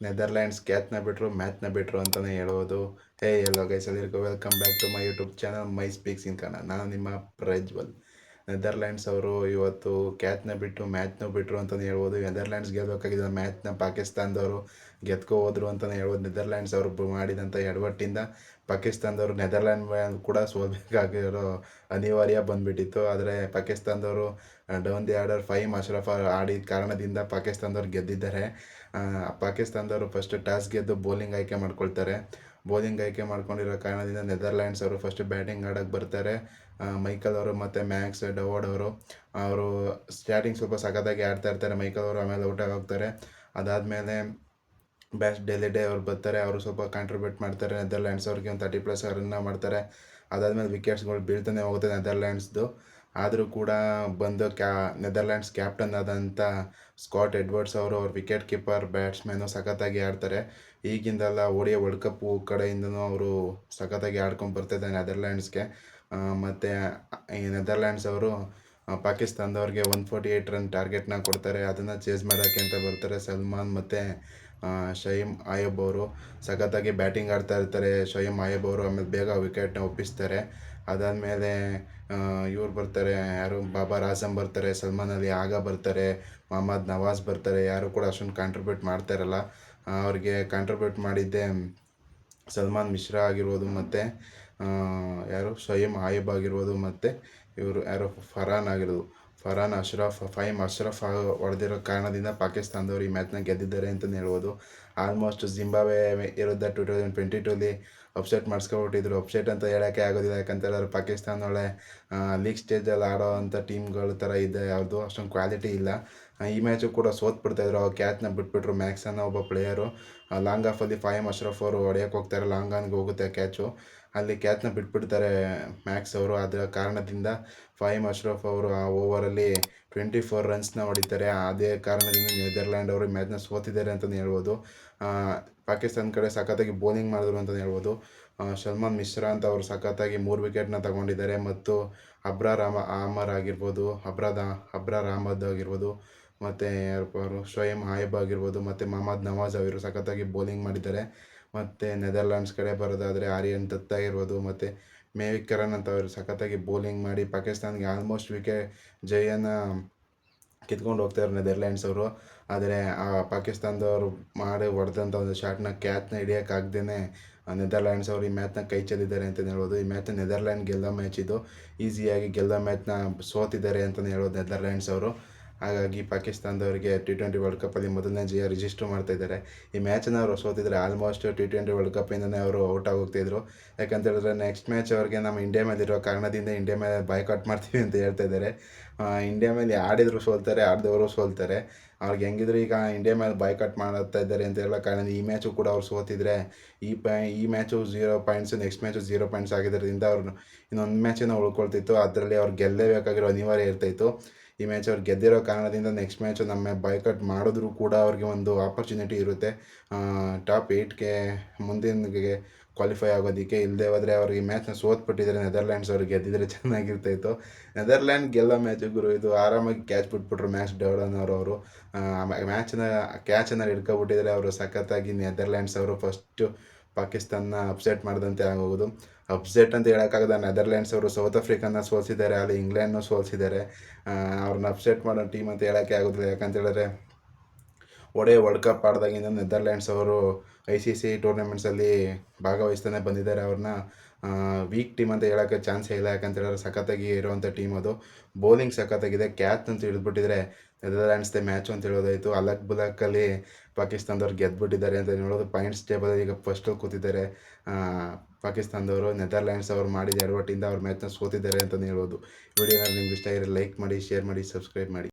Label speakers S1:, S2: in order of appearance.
S1: Netherlands ಕ್ಯಾಚ್ನ ಬಿಟ್ಟರು ಮ್ಯಾಚ್ನ ಬಿಟ್ಟರು ಅಂತಲೇ ಹೇಳ್ಬೋದು. ಹೇ ಎಲ್ಲೋ ಗೈಸ್, ಎಲ್ಲರಿಗೂ welcome back to my YouTube channel my speaks in Kannada. ನಾನು ನಿಮ್ಮ ಪ್ರಜ್ವಲ್. ನೆದರ್ಲ್ಯಾಂಡ್ಸ್ ಅವರು ಇವತ್ತು ಕ್ಯಾಚ್ನ ಬಿಟ್ಟು ಮ್ಯಾಚ್ನ ಬಿಟ್ಟರು ಅಂತಲೇ ಹೇಳ್ಬೋದು. ನೆದರ್ಲ್ಯಾಂಡ್ಸ್ ಗೆಲ್ಲಬೇಕಾಗಿದ್ದ ಮ್ಯಾಚ್ನ ಪಾಕಿಸ್ತಾನದವರು ಗೆದ್ಕೊ ಹೋದ್ರು ಅಂತಲೇ ಹೇಳ್ಬೋದು. ನೆದರ್ಲ್ಯಾಂಡ್ಸ್ ಅವರು ಮಾಡಿದಂಥ ಎಡವಟ್ಟಿಂದ ಪಾಕಿಸ್ತಾನದವರು ನೆದರ್ಲ್ಯಾಂಡ್ ಕೂಡ ಸೋಲ್ಬೇಕಾಗಿರೋ ಅನಿವಾರ್ಯ ಬಂದುಬಿಟ್ಟಿತ್ತು. ಆದರೆ ಪಾಕಿಸ್ತಾನದವರು ಡೌನ್ ದಿ ಆರ್ಡರ್ 5 ಅಶ್ರಫ್ ಆಡಿದ ಕಾರಣದಿಂದ ಪಾಕಿಸ್ತಾನದವ್ರು ಗೆದ್ದಿದ್ದಾರೆ. ಪಾಕಿಸ್ತಾನದವರು ಫಸ್ಟ್ ಟಾಸ್ ಗೆದ್ದು ಬೌಲಿಂಗ್ ಆಯ್ಕೆ ಮಾಡ್ಕೊಳ್ತಾರೆ. ಬೌಲಿಂಗ್ ಆಯ್ಕೆ ಮಾಡ್ಕೊಂಡಿರೋ ಕಾರಣದಿಂದ ನೆದರ್ಲ್ಯಾಂಡ್ಸ್ ಅವರು ಫಸ್ಟ್ ಬ್ಯಾಟಿಂಗ್ ಆಡೋಕ್ಕೆ ಬರ್ತಾರೆ. ಮೈಕಲ್ ಅವರು ಮತ್ತು ಮ್ಯಾಕ್ಸ್ ಡವಾರ್ಡ್ ಅವರು ಸ್ಟಾರ್ಟಿಂಗ್ ಸ್ವಲ್ಪ ಸಖತ್ತಾಗಿ ಆಡ್ತಾ ಇರ್ತಾರೆ. ಮೈಕಲ್ ಅವರು ಆಮೇಲೆ ಔಟ್ ಹೋಗ್ತಾರೆ. ಅದಾದಮೇಲೆ ಬ್ಯಾಸ್ ಡೆಲಿಡೇ ಅವ್ರು ಬರ್ತಾರೆ. ಅವರು ಸ್ವಲ್ಪ ಕಾಂಟ್ರಿಬ್ಯೂಟ್ ಮಾಡ್ತಾರೆ. ನೆದರ್ಲ್ಯಾಂಡ್ಸ್ ಅವ್ರಿಗೆ ಒಂದು 30+ ರನ್ನ ಮಾಡ್ತಾರೆ. ಅದಾದಮೇಲೆ ವಿಕೆಟ್ಸ್ಗಳು ಬೀಳ್ತಾನೆ ಹೋಗುತ್ತೆ ನೆದರ್ಲ್ಯಾಂಡ್ಸ್ದು. ಆದರೂ ಕೂಡ ಬಂದು ನೆದರ್ಲ್ಯಾಂಡ್ಸ್ ಕ್ಯಾಪ್ಟನ್ ಆದಂಥ ಸ್ಕಾಟ್ ಎಡ್ವರ್ಡ್ಸ್ ಅವರು ಅವ್ರ ವಿಕೆಟ್ ಕೀಪರ್ ಬ್ಯಾಟ್ಸ್ಮನ್ನು ಸಖತ್ತಾಗಿ ಆಡ್ತಾರೆ. ಈಗಿಂದಲ್ಲ ODI ವರ್ಲ್ಡ್ ಕಪ್ ಕಡೆಯಿಂದನೂ ಅವರು ಸಖತ್ತಾಗಿ ಆಡ್ಕೊಂಡು ಬರ್ತಿದ್ದಾರೆ ನೆದರ್ಲ್ಯಾಂಡ್ಸ್ಗೆ. ಮತ್ತು ಈ ನೆದರ್ಲ್ಯಾಂಡ್ಸ್ ಅವರು ಪಾಕಿಸ್ತಾನದವ್ರಿಗೆ 148 ರನ್ ಟಾರ್ಗೆಟ್ನ ಕೊಡ್ತಾರೆ. ಅದನ್ನು ಚೇಸ್ ಮಾಡೋಕ್ಕೆ ಅಂತ ಬರ್ತಾರೆ ಸಲ್ಮಾನ್ ಮತ್ತು ಶಹೀಮ್ ಆಯಬ್ ಅವರು. ಸಖತ್ತಾಗಿ ಬ್ಯಾಟಿಂಗ್ ಆಡ್ತಾ ಇರ್ತಾರೆ ಶಹೀಮ್ ಆಯಬ್ ಅವರು. ಆಮೇಲೆ ಬೇಗ ವಿಕೆಟ್ನ ಒಪ್ಪಿಸ್ತಾರೆ. ಅದಾದಮೇಲೆ ಇವ್ರು ಬರ್ತಾರೆ, ಯಾರು ಬಾಬರ್ ಆಜಮ್ ಬರ್ತಾರೆ, ಸಲ್ಮಾನ್ ಅಲಿ ಆಗಾ ಬರ್ತಾರೆ, ಮೊಹಮ್ಮದ್ ನವಾಜ್ ಬರ್ತಾರೆ. ಯಾರು ಕೂಡ ಅಷ್ಟೊಂದು ಕಾಂಟ್ರಿಬ್ಯೂಟ್ ಮಾಡ್ತಾ ಇರಲ್ಲ. ಅವ್ರಿಗೆ ಕಾಂಟ್ರಿಬ್ಯೂಟ್ ಮಾಡಿದ್ದೆ ಸಲ್ಮಾನ್ ಮಿಶ್ರಾ ಆಗಿರ್ಬೋದು, ಮತ್ತು ಯಾರು ಶಹೀಮ್ ಆಯಬ್ ಆಗಿರ್ಬೋದು, ಮತ್ತು ಇವರು ಯಾರು ಫರಾನ್ ಅಶ್ರಫ್ 5 ಅಶ್ರಫ್ ಹೊಡೆದಿರೋ ಕಾರಣದಿಂದ ಪಾಕಿಸ್ತಾನದವರು ಈ ಮ್ಯಾಚ್ನ ಗೆದ್ದಿದ್ದಾರೆ ಅಂತಲೇ ಹೇಳ್ಬೋದು. ಆಲ್ಮೋಸ್ಟ್ ಜಿಂಬಾಬ್ವೆ ವಿರುದ್ಧ 2022 ಅಪ್ಸೆಟ್ ಮಾಡಿಸ್ಕೊಬಿಟ್ಟಿದ್ರು. ಅಪ್ಸೆಟ್ ಅಂತ ಹೇಳೋಕ್ಕೆ ಆಗೋದಿಲ್ಲ, ಯಾಕಂತೇಳಿದ್ರೆ ಪಾಕಿಸ್ತಾನ ಒಳ್ಳೆ ಲೀಗ್ ಸ್ಟೇಜಲ್ಲಿ ಆಡೋ ಅಂಥ ಟೀಮ್ಗಳ ಥರ ಇದೆ. ಯಾವುದು ಅಷ್ಟೊಂದು ಕ್ವಾಲಿಟಿ ಇಲ್ಲ. ಈ ಮ್ಯಾಚು ಕೂಡ ಸೋತ್ಬಿಡ್ತಾಯಿದ್ರು. ಅವ್ರು ಕ್ಯಾಚ್ನ ಬಿಟ್ಬಿಟ್ರು. ಮ್ಯಾಕ್ಸ್ ಅನ್ನೋ ಒಬ್ಬ ಪ್ಲೇಯರು ಲಾಂಗ್ ಆಫಲ್ಲಿ 5 ಅಶ್ರಫ್ ಅವರು ಹೊಡೆಯೋಕ್ಕೆ ಹೋಗ್ತಾರೆ. ಲಾಂಗ್ ಆನ್ಗೆ ಹೋಗುತ್ತೆ ಕ್ಯಾಚು. ಅಲ್ಲಿ ಕ್ಯಾಚ್ನ ಬಿಟ್ಬಿಡ್ತಾರೆ ಮ್ಯಾಕ್ಸ್ ಅವರು. ಅದರ ಕಾರಣದಿಂದ 5 ಅಶ್ರಫ್ ಅವರು ಆ ಓವರಲ್ಲಿ 24 ರನ್ಸ್ನ ಹೊಡಿತಾರೆ. ಅದೇ ಕಾರಣದಿಂದ ನೆದರ್ಲ್ಯಾಂಡ್ ಅವರು ಮ್ಯಾಚ್ನ ಸೋತಿದ್ದಾರೆ ಅಂತಲೇ ಹೇಳ್ಬೋದು. ಪಾಕಿಸ್ತಾನ ಕಡೆ ಸಖತ್ತಾಗಿ ಬೌಲಿಂಗ್ ಮಾಡಿದ್ರು ಅಂತಲೇ ಹೇಳ್ಬೋದು. ಸಲ್ಮಾನ್ ಮಿಶ್ರಾ ಅಂತ ಅವರು ಸಖತ್ತಾಗಿ 3 ವಿಕೆಟ್ನ ತಗೊಂಡಿದ್ದಾರೆ. ಮತ್ತು ಅಬ್ರಾರ್ ಅಹಮದ್ ಆಗಿರ್ಬೋದು, ಅಬ್ರಾರ್ ಅಹಮದ್ ಆಗಿರ್ಬೋದು, ಮತ್ತು ಯಾರಪ್ಪ ಅವರು ಶೋಯಮ್ ಆಯಬ್ ಆಗಿರ್ಬೋದು, ಮತ್ತು ಮೊಹಮ್ಮದ್ ನವಾಜ್ ಅವರು ಸಖತ್ತಾಗಿ ಬೌಲಿಂಗ್ ಮಾಡಿದ್ದಾರೆ. ಮತ್ತು ನೆದರ್ಲ್ಯಾಂಡ್ಸ್ ಕಡೆ ಬರೋದಾದರೆ ಆರ್ಯನ್ ದತ್ ಆಗಿರ್ಬೋದು, ಮತ್ತು ಮೇವಿಕ್ ಕರನ್ ಅಂತ ಅವರು ಸಖತ್ತಾಗಿ ಬೌಲಿಂಗ್ ಮಾಡಿ ಪಾಕಿಸ್ತಾನ್ಗೆ ಆಲ್ಮೋಸ್ಟ್ ಜಯನ್ನು ಕಿತ್ಕೊಂಡು ಹೋಗ್ತಾರೆ ನೆದರ್ಲ್ಯಾಂಡ್ಸ್ ಅವರು. ಆದರೆ ಆ ಪಾಕಿಸ್ತಾನದವರು ಮಾಡಿ ಹೊಡೆದಂಥ ಒಂದು ಶಾಟ್ನ ಕ್ಯಾಚ್ನ ಹಿಡಿಯೋಕ್ಕಾಗ್ದೇ ನೆದರ್ಲ್ಯಾಂಡ್ಸ್ ಅವರು ಈ ಮ್ಯಾಚ್ನ ಕೈ ಚೆಲ್ಲಿದ್ದಾರೆ ಅಂತಲೇ ಹೇಳ್ಬೋದು. ಈ ಮ್ಯಾಚ್ನ ನೆದರ್ಲ್ಯಾಂಡ್ ಗೆಲ್ಲೋ ಮ್ಯಾಚ್ ಇದು. ಈಸಿಯಾಗಿ ಗೆಲ್ಲೋ ಮ್ಯಾಚ್ನ ಸೋತಿದ್ದಾರೆ ಅಂತಲೇ ಹೇಳ್ಬೋದು ನೆದರ್ಲ್ಯಾಂಡ್ಸ್ ಅವರು. ಹಾಗಾಗಿ ಪಾಕಿಸ್ತಾನದವರಿಗೆ T20 ವರ್ಲ್ಡ್ ಕಪ್ಪಲ್ಲಿ ಮೊದಲನೇ ಜಯ ರಿಜಿಸ್ಟರ್ ಮಾಡ್ತಾಯಿದ್ದಾರೆ. ಈ ಮ್ಯಾಚನ್ನು ಅವರು ಸೋತಿದ್ರೆ ಆಲ್ಮೋಸ್ಟ್ T20 ವರ್ಲ್ಡ್ ಕಪ್ಪಿಂದನೇ ಅವರು ಔಟ್ ಆಗೋಗ್ತಿದ್ರು. ಯಾಕಂತೇಳಿದ್ರೆ ನೆಕ್ಸ್ಟ್ ಮ್ಯಾಚ್ ಅವ್ರಿಗೆ ನಮ್ಮ ಇಂಡಿಯಾ ಮೇಲಿರೋ ಕಾರಣದಿಂದ ಇಂಡಿಯಾ ಮೇಲೆ ಬಾಯ್ಕಾಟ್ ಮಾಡ್ತೀವಿ ಅಂತ ಹೇಳ್ತಾ ಇದ್ದಾರೆ. ಇಂಡಿಯಾ ಮೇಲೆ ಆಡಿದ್ರು ಸೋಲ್ತಾರೆ, ಆಡಿದವರು ಸೋಲ್ತಾರೆ. ಅವ್ರಿಗೆ ಹೆಂಗಿದ್ರು ಈಗ ಇಂಡಿಯಾ ಮೇಲೆ ಬಾಯ್ಕಾಟ್ ಮಾಡ್ತಾ ಇದ್ದಾರೆ ಅಂತ ಹೇಳೋ ಕಾರಣ ಈ ಮ್ಯಾಚು ಕೂಡ ಅವ್ರು ಸೋತಿದ್ರೆ ಈ match 0 points, next match 0 points ಆಗಿದ್ದರಿಂದ ಅವ್ರು ಇನ್ನೊಂದು ಮ್ಯಾಚನ್ನು ಉಳ್ಕೊಳ್ತಿತ್ತು. ಅದರಲ್ಲಿ ಅವ್ರು ಗೆಲ್ಲಲೇಬೇಕಾಗಿರೋ ಅನಿವಾರ್ಯ ಇರ್ತಾಯಿತ್ತು. ಈ ಮ್ಯಾಚ್ ಅವ್ರು ಗೆದ್ದಿರೋ ಕಾರಣದಿಂದ ನೆಕ್ಸ್ಟ್ ಮ್ಯಾಚು ನಮ್ಮ ಬಾಯ್ಕಾಟ್ ಮಾಡಿದ್ರು ಕೂಡ ಅವ್ರಿಗೆ ಒಂದು ಆಪರ್ಚುನಿಟಿ ಇರುತ್ತೆ ಟಾಪ್ 8ಗೆ ಮುಂದಿನಗೆ ಕ್ವಾಲಿಫೈ ಆಗೋದಕ್ಕೆ. ಇಲ್ಲದೆ ಹೋದರೆ ಅವ್ರಿಗೆ ಮ್ಯಾಚ್ನ ಸೋತ್ಬಿಟ್ಟಿದ್ದಾರೆ ನೆದರ್ಲ್ಯಾಂಡ್ಸ್ ಅವ್ರಿಗೆ ಗೆದ್ದಿದ್ರೆ ಚೆನ್ನಾಗಿರ್ತಾಯಿತ್ತು. ನೆದರ್ಲ್ಯಾಂಡ್ ಗೆಲ್ಲೋ ಮ್ಯಾಚು ಗುರು ಇದು. ಆರಾಮಾಗಿ ಕ್ಯಾಚ್ ಬಿಟ್ಬಿಟ್ರು ಮ್ಯಾಕ್ಸ್ ಡೌಡನ್ ಅವರು. ಕ್ಯಾಚನ್ನು ಹಿಡ್ಕೊಬಿಟ್ಟಿದ್ದಾರೆ ಅವರು ಸಖತ್ತಾಗಿ. ನೆದರ್ಲ್ಯಾಂಡ್ಸ್ ಅವರು ಫಸ್ಟು ಪಾಕಿಸ್ತಾನ ಅಪ್ಸೆಟ್ ಮಾಡಿದಂತೆ ಆಗೋಗೋದು. ಅಪ್ಸೆಟ್ ಅಂತ ಹೇಳೋಕ್ಕಾಗದ, ನೆದರ್ಲ್ಯಾಂಡ್ಸ್ ಅವರು ಸೌತ್ ಆಫ್ರಿಕಾನ ಸೋಲಿಸಿದ್ದಾರೆ, ಅಲ್ಲಿ ಇಂಗ್ಲೆಂಡ್ನೂ ಸೋಲಿಸಿದ್ದಾರೆ. ಅವ್ರನ್ನ ಅಪ್ಸೆಟ್ ಮಾಡೋ ಟೀಮ್ ಅಂತ ಹೇಳೋಕ್ಕೆ ಆಗೋದಿಲ್ಲ. ಯಾಕಂತೇಳಿದ್ರೆ ODI ವರ್ಲ್ಡ್ ಕಪ್ ಆಡಿದಾಗಿಂದ ನೆದರ್ಲ್ಯಾಂಡ್ಸ್ ಅವರು ICC ಟೂರ್ನಮೆಂಟ್ಸಲ್ಲಿ ಭಾಗವಹಿಸ್ತಾನೆ ಬಂದಿದ್ದಾರೆ. ಅವ್ರನ್ನ ವೀಕ್ ಟೀಮ್ ಅಂತ ಹೇಳೋಕ್ಕೆ ಚಾನ್ಸೇ ಇಲ್ಲ. ಯಾಕಂತೇಳಿದ್ರೆ ಸಖತ್ತಾಗಿ ಇರುವಂಥ ಟೀಮ್ ಅದು. ಬೌಲಿಂಗ್ ಸಖತ್ತಾಗಿದೆ. ಕ್ಯಾಚ್ ಅಂತ ಹಿಡಿದ್ಬಿಟ್ಟಿದ್ರೆ ನೆದರ್ಲ್ಯಾಂಡ್ಸ್ದೇ ಮ್ಯಾಚು ಅಂತ ಹೇಳೋದಾಯಿತು. ಅಲಕ್ ಬುಲಕ್ಕಲ್ಲಿ ಪಾಕಿಸ್ತಾನದವ್ರು ಗೆದ್ದುಬಿಟ್ಟಿದ್ದಾರೆ ಅಂತ ಹೇಳೋದು. ಪಾಯಿಂಟ್ಸ್ ಟೇಬಲಲ್ಲಿ ಈಗ ಫಸ್ಟಲ್ಲಿ ಕೂತಿದ್ದಾರೆ ಪಾಕಿಸ್ತಾನದವರು. ನೆದರ್ಲ್ಯಾಂಡ್ಸ್ ಅವರು ಮಾಡಿದ ಎಡವಟ್ಟಿಂದ ಅವ್ರ ಮ್ಯಾಚ್ನ ಸೋತಿದ್ದಾರೆ ಅಂತಲೇ ಹೇಳ್ಬೋದು. ವಿಡಿಯೋ ನಿಮ್ಗೆ ಇಷ್ಟ ಆಗಿದ್ರೆ ಲೈಕ್ ಮಾಡಿ, ಶೇರ್ ಮಾಡಿ, ಸಬ್ಸ್ಕ್ರೈಬ್ ಮಾಡಿ.